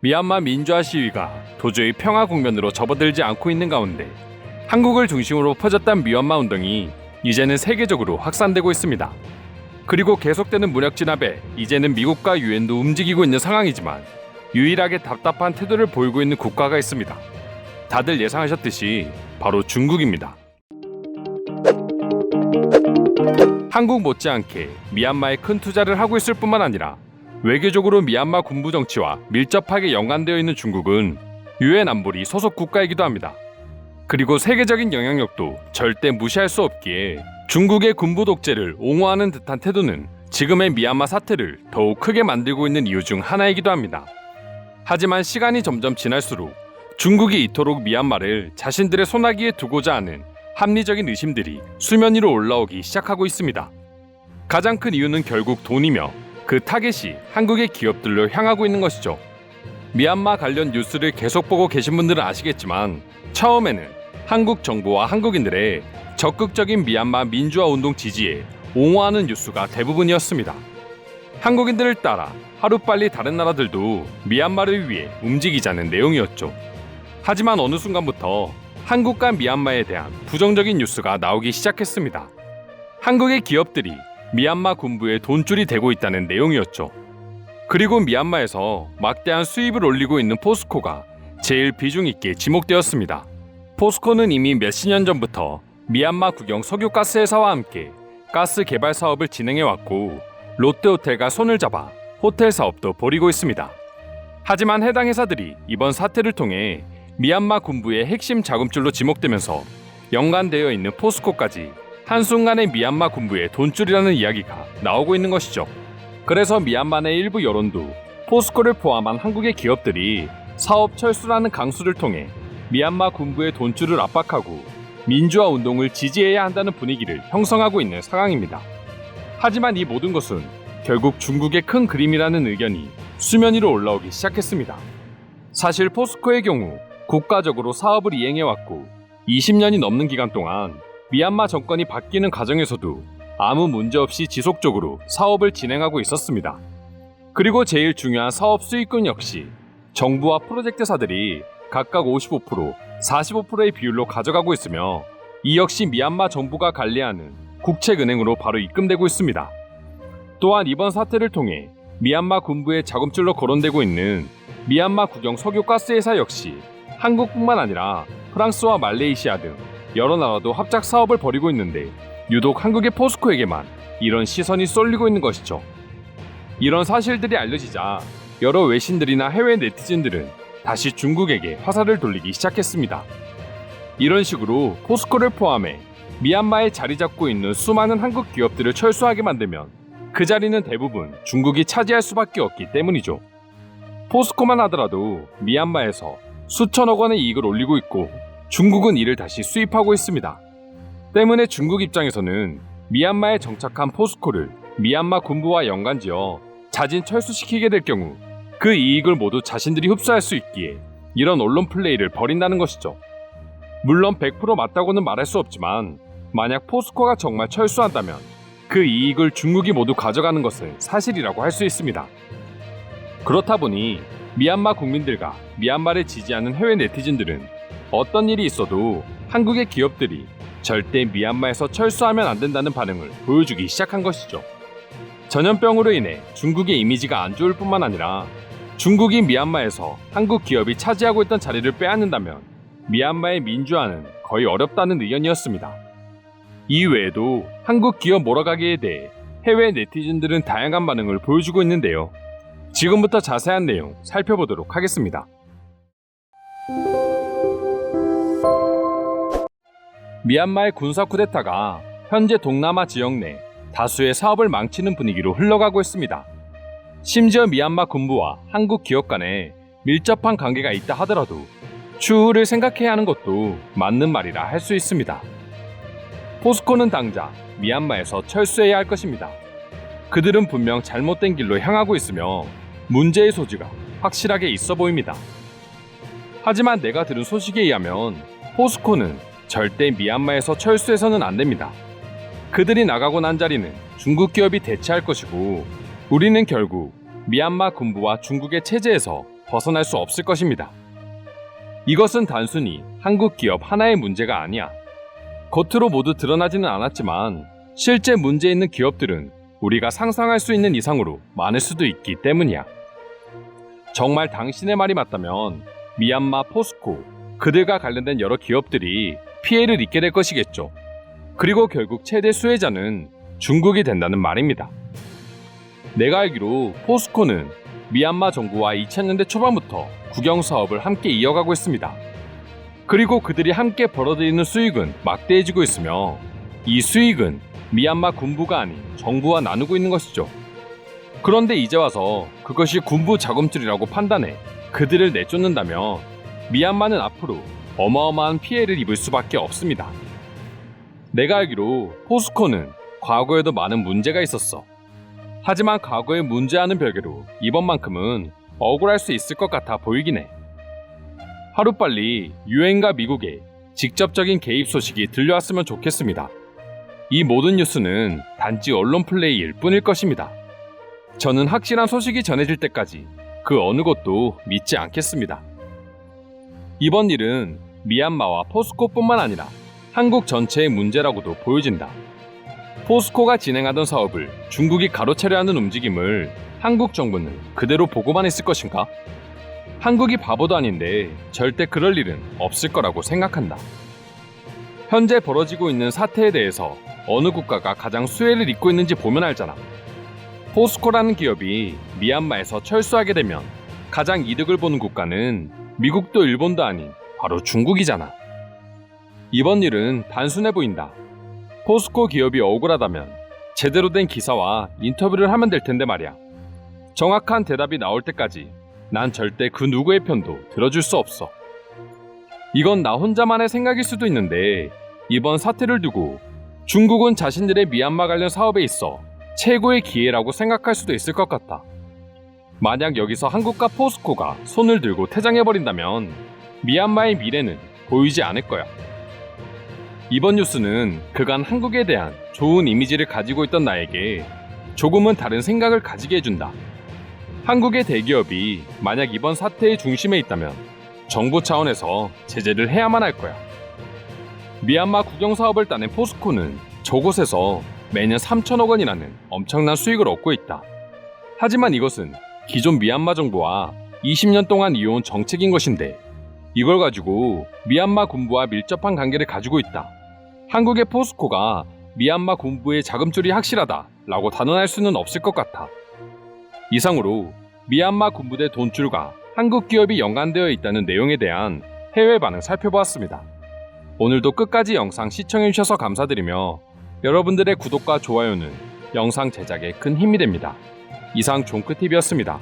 미얀마 민주화 시위가 도저히 평화 국면으로 접어들지 않고 있는 가운데 한국을 중심으로 퍼졌던 미얀마 운동이 이제는 세계적으로 확산되고 있습니다. 그리고 계속되는 무력 진압에 이제는 미국과 유엔도 움직이고 있는 상황이지만 유일하게 답답한 태도를 보이고 있는 국가가 있습니다. 다들 예상하셨듯이 바로 중국입니다. 한국 못지않게 미얀마에 큰 투자를 하고 있을 뿐만 아니라 외교적으로 미얀마 군부 정치와 밀접하게 연관되어 있는 중국은 유엔 안보리 소속 국가이기도 합니다. 그리고 세계적인 영향력도 절대 무시할 수 없기에 중국의 군부 독재를 옹호하는 듯한 태도는 지금의 미얀마 사태를 더욱 크게 만들고 있는 이유 중 하나이기도 합니다. 하지만 시간이 점점 지날수록 중국이 이토록 미얀마를 자신들의 손아귀에 두고자 하는 합리적인 의심들이 수면 위로 올라오기 시작하고 있습니다. 가장 큰 이유는 결국 돈이며 그 타겟이 한국의 기업들로 향하고 있는 것이죠. 미얀마 관련 뉴스를 계속 보고 계신 분들은 아시겠지만 처음에는 한국 정부와 한국인들의 적극적인 미얀마 민주화 운동 지지에 옹호하는 뉴스가 대부분이었습니다. 한국인들을 따라 하루빨리 다른 나라들도 미얀마를 위해 움직이자는 내용이었죠. 하지만 어느 순간부터 한국과 미얀마에 대한 부정적인 뉴스가 나오기 시작했습니다. 한국의 기업들이 미얀마 군부에 돈줄이 되고 있다는 내용이었죠. 그리고 미얀마에서 막대한 수입을 올리고 있는 포스코가 제일 비중 있게 지목되었습니다. 포스코는 이미 몇십 년 전부터 미얀마 국영 석유가스 회사와 함께 가스 개발 사업을 진행해왔고 롯데호텔과 손을 잡아 호텔 사업도 벌이고 있습니다. 하지만 해당 회사들이 이번 사태를 통해 미얀마 군부의 핵심 자금줄로 지목되면서 연관되어 있는 포스코까지 한순간에 미얀마 군부의 돈줄이라는 이야기가 나오고 있는 것이죠. 그래서 미얀마 내 일부 여론도 포스코를 포함한 한국의 기업들이 사업 철수라는 강수를 통해 미얀마 군부의 돈줄을 압박하고 민주화 운동을 지지해야 한다는 분위기를 형성하고 있는 상황입니다. 하지만 이 모든 것은 결국 중국의 큰 그림이라는 의견이 수면 위로 올라오기 시작했습니다. 사실 포스코의 경우 국가적으로 사업을 이행해왔고 20년이 넘는 기간 동안 미얀마 정권이 바뀌는 과정에서도 아무 문제 없이 지속적으로 사업을 진행하고 있었습니다. 그리고 제일 중요한 사업 수익금 역시 정부와 프로젝트사들이 각각 55%, 45%의 비율로 가져가고 있으며 이 역시 미얀마 정부가 관리하는 국책은행으로 바로 입금되고 있습니다. 또한 이번 사태를 통해 미얀마 군부의 자금줄로 거론되고 있는 미얀마 국영 석유가스 회사 역시 한국뿐만 아니라 프랑스와 말레이시아 등 여러 나라도 합작 사업을 벌이고 있는데 유독 한국의 포스코에게만 이런 시선이 쏠리고 있는 것이죠. 이런 사실들이 알려지자 여러 외신들이나 해외 네티즌들은 다시 중국에게 화살을 돌리기 시작했습니다. 이런 식으로 포스코를 포함해 미얀마에 자리 잡고 있는 수많은 한국 기업들을 철수하게 만들면 그 자리는 대부분 중국이 차지할 수밖에 없기 때문이죠. 포스코만 하더라도 미얀마에서 수천억 원의 이익을 올리고 있고 중국은 이를 다시 수입하고 있습니다. 때문에 중국 입장에서는 미얀마에 정착한 포스코를 미얀마 군부와 연관지어 자진 철수시키게 될 경우 그 이익을 모두 자신들이 흡수할 수 있기에 이런 언론 플레이를 벌인다는 것이죠. 물론 100% 맞다고는 말할 수 없지만 만약 포스코가 정말 철수한다면 그 이익을 중국이 모두 가져가는 것은 사실이라고 할 수 있습니다. 그렇다 보니 미얀마 국민들과 미얀마를 지지하는 해외 네티즌들은 어떤 일이 있어도 한국의 기업들이 절대 미얀마에서 철수하면 안 된다는 반응을 보여주기 시작한 것이죠. 전염병으로 인해 중국의 이미지가 안 좋을 뿐만 아니라 중국이 미얀마에서 한국 기업이 차지하고 있던 자리를 빼앗는다면 미얀마의 민주화는 거의 어렵다는 의견이었습니다. 이 외에도 한국 기업 몰아가기에 대해 해외 네티즌들은 다양한 반응을 보여주고 있는데요. 지금부터 자세한 내용 살펴보도록 하겠습니다. 미얀마의 군사 쿠데타가 현재 동남아 지역 내 다수의 사업을 망치는 분위기로 흘러가고 있습니다. 심지어 미얀마 군부와 한국 기업 간에 밀접한 관계가 있다 하더라도 추후를 생각해야 하는 것도 맞는 말이라 할 수 있습니다. 포스코는 당장 미얀마에서 철수해야 할 것입니다. 그들은 분명 잘못된 길로 향하고 있으며 문제의 소지가 확실하게 있어 보입니다. 하지만 내가 들은 소식에 의하면 포스코는 절대 미얀마에서 철수해서는 안 됩니다. 그들이 나가고 난 자리는 중국 기업이 대체할 것이고 우리는 결국 미얀마 군부와 중국의 체제에서 벗어날 수 없을 것입니다. 이것은 단순히 한국 기업 하나의 문제가 아니야. 겉으로 모두 드러나지는 않았지만 실제 문제 있는 기업들은 우리가 상상할 수 있는 이상으로 많을 수도 있기 때문이야. 정말 당신의 말이 맞다면 미얀마, 포스코, 그들과 관련된 여러 기업들이 피해를 입게 될 것이겠죠. 그리고 결국 최대 수혜자는 중국이 된다는 말입니다. 내가 알기로 포스코는 미얀마 정부와 2000년대 초반부터 국영 사업을 함께 이어가고 있습니다. 그리고 그들이 함께 벌어들이는 수익은 막대해지고 있으며 이 수익은 미얀마 군부가 아닌 정부와 나누고 있는 것이죠. 그런데 이제 와서 그것이 군부 자금줄이라고 판단해 그들을 내쫓는다며 미얀마는 앞으로 어마어마한 피해를 입을 수밖에 없습니다. 내가 알기로 포스코는 과거에도 많은 문제가 있었어. 하지만 과거의 문제와는 별개로 이번만큼은 억울할 수 있을 것 같아 보이긴 해. 하루빨리 유엔과 미국의 직접적인 개입 소식이 들려왔으면 좋겠습니다. 이 모든 뉴스는 단지 언론 플레이일 뿐일 것입니다. 저는 확실한 소식이 전해질 때까지 그 어느 것도 믿지 않겠습니다. 이번 일은 미얀마와 포스코뿐만 아니라 한국 전체의 문제라고도 보여진다. 포스코가 진행하던 사업을 중국이 가로채려 하는 움직임을 한국 정부는 그대로 보고만 했을 것인가? 한국이 바보도 아닌데 절대 그럴 일은 없을 거라고 생각한다. 현재 벌어지고 있는 사태에 대해서 어느 국가가 가장 수혜를 입고 있는지 보면 알잖아. 포스코라는 기업이 미얀마에서 철수하게 되면 가장 이득을 보는 국가는 미국도 일본도 아닌 바로 중국이잖아. 이번 일은 단순해 보인다. 포스코 기업이 억울하다면 제대로 된 기사와 인터뷰를 하면 될 텐데 말이야. 정확한 대답이 나올 때까지 난 절대 그 누구의 편도 들어줄 수 없어. 이건 나 혼자만의 생각일 수도 있는데 이번 사태를 두고 중국은 자신들의 미얀마 관련 사업에 있어 최고의 기회라고 생각할 수도 있을 것 같다. 만약 여기서 한국과 포스코가 손을 들고 퇴장해버린다면 미얀마의 미래는 보이지 않을 거야. 이번 뉴스는 그간 한국에 대한 좋은 이미지를 가지고 있던 나에게 조금은 다른 생각을 가지게 해준다. 한국의 대기업이 만약 이번 사태의 중심에 있다면 정부 차원에서 제재를 해야만 할 거야. 미얀마 국영사업을 따낸 포스코는 저곳에서 매년 3천억 원이라는 엄청난 수익을 얻고 있다. 하지만 이것은 기존 미얀마 정부와 20년 동안 이어온 정책인 것인데 이걸 가지고 미얀마 군부와 밀접한 관계를 가지고 있다. 한국의 포스코가 미얀마 군부의 자금줄이 확실하다라고 단언할 수는 없을 것 같아. 이상으로 미얀마 군부대 돈줄과 한국 기업이 연관되어 있다는 내용에 대한 해외 반응 살펴보았습니다. 오늘도 끝까지 영상 시청해주셔서 감사드리며 여러분들의 구독과 좋아요는 영상 제작에 큰 힘이 됩니다. 이상 종크TV였습니다.